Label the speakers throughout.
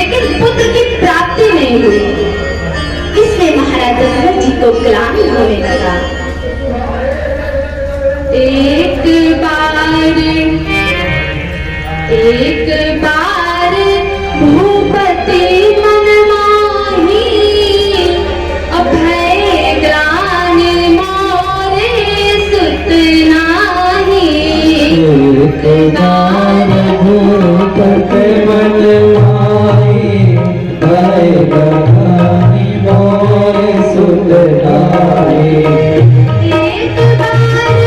Speaker 1: लेकिन पुत्र की प्राप्ति नहीं हुई। इसलिए महाराज दशरथ जी को ग्लानि होने लगा। एक बार भूपति मन माही, अभय ग्लानि मोरे सुत नाही।
Speaker 2: एक बार भूपति मन माही, अभय ग्लानि मोरे सुत नाही। एक बार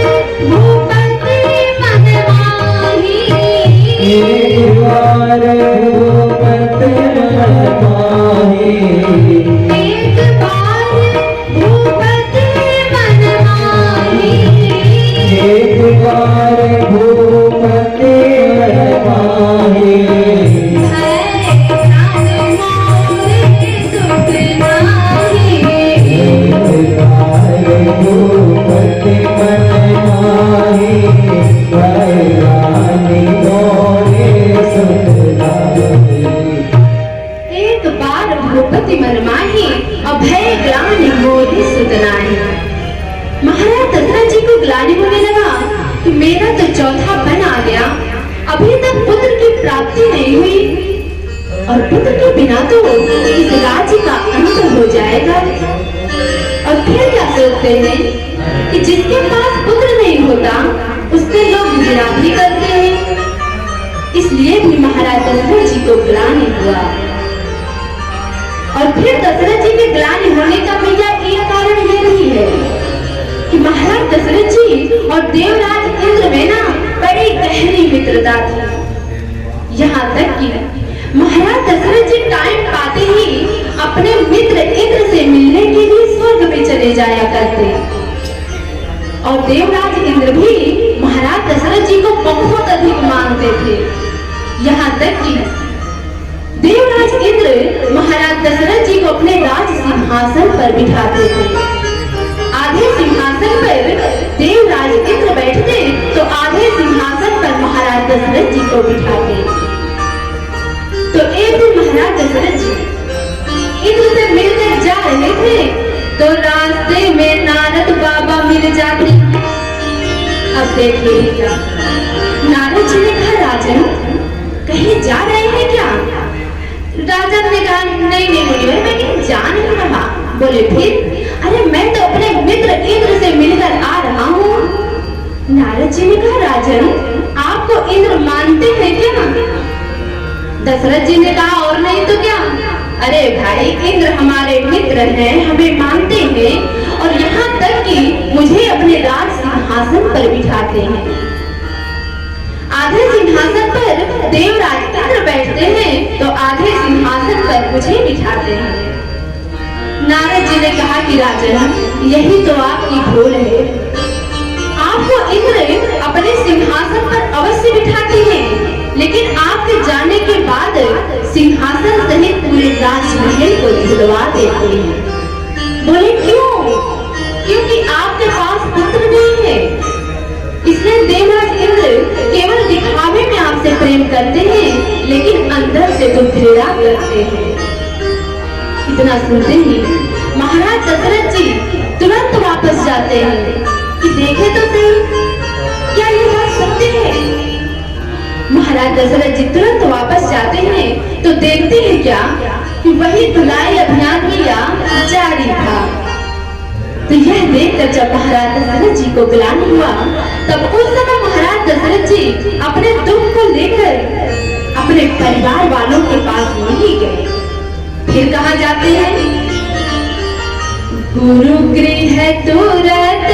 Speaker 2: भूपति मन माही,
Speaker 1: एक बार भूपति मन माही,
Speaker 2: एक बार भूपति मन माही।
Speaker 1: है ग्लानि मोरे सुत नाही।
Speaker 2: एक बार भूपति मन माही, अभय ग्लानि मोरे सुत नाही।
Speaker 1: एक बार भूपति मन माही, अभय ग्लानि मोरे सुत नाही। महाराज दशरथ जी को ग्लानि होने लगा कि मेरा तो चौथा बन आ गया, अभी तक पुत्र की प्राप्ति नहीं हुई और पुत्र के बिना तो इस राज्य का अंत हो जाएगा। और फिर क्या सोचते हैं कि जिसके पास पुत्र नहीं होता उससे लोग घृणा भी करते हैं। इसलिए भी महाराज दशरथ जी को ग्लानि हुआ। और फिर दशरथ जी के ग्लानि होने का भैया एक कारण ये भी है कि महाराज दशरथ जी और देवराज इंद्र में ना बड़ी गहरी मित्रता थी। यहाँ तक कि महाराज दशरथ जी टाइम पाते ही अपने मित्र इंद्र से मिलने के लिए स्वर्ग में चले जाया करते और देवराज इंद्र भी महाराज दशरथ जी को बहुत अधिक मानते थे। यहाँ तक कि देवराज इंद्र महाराज दशरथ जी को अपने राज सिंहासन पर बिठाते थे। आधे सिंहासन पर देवराज इंद्र बैठते तो आधे सिंहासन पर महाराज दशरथ जी को बिठाते। तो एक दिन महाराज दशरथ जी इंद्र से मिलकर जा रहे थे तो रास्ते में नारद बाबा मिल जाते। अब देखिए नारद जी ने कहा, राजन कहीं जा रहे हैं क्या? राजन ने कहा, नहीं नहीं मुनिवर, मैं कहीं जा नहीं रहा। बोले फिर? अरे मैं तो अपने मित्र इंद्र से मिलकर आ रहा हूँ। नारद जी ने कहा, राजन आपको इंद्र मानते हैं क्या? दशरथ जी ने कहा, और नहीं तो क्या। अरे भाई इंद्र हमारे मित्र हैं, हमें मानते हैं और यहाँ तक कि मुझे अपने राज सिंहासन पर बिठाते हैं। आधे सिंहासन पर देवराज इंद्र बैठते हैं तो आधे सिंहासन पर मुझे बिठाते हैं। नारद जी ने कहा कि राजन यही तो आपकी भूल है। आपको इंद्र अपने सिंहासन पर अवश्य बिठाते हैं, लेकिन आपके जाने के बाद सिंहासन सहित पूरे राजमहल को झुलवा देते हैं। बोले क्यों? क्योंकि आपके पास पुत्र नहीं है। इसलिए देवराज इंद्र केवल दिखावे में आपसे प्रेम करते हैं, लेकिन अंदर से तो घृणा करते हैं। इतना सुनते ही महाराज दशरथ जी तुरंत वापस जाते हैं कि देखे तो सही क्या ये बात सत्य है। महाराज दशरथ जी तुरंत वापस जाते हैं तो देखते हैं क्या कि वही धुलाई अभियान जारी था। तो यह देखकर जब महाराज दशरथ जी को ग्लानि हुआ तब उस समय महाराज दशरथ जी अपने दुख को लेकर अपने परिवार वालों के पास नहीं गए। फिर कहा जाते हैं, गुरु गृह तुरत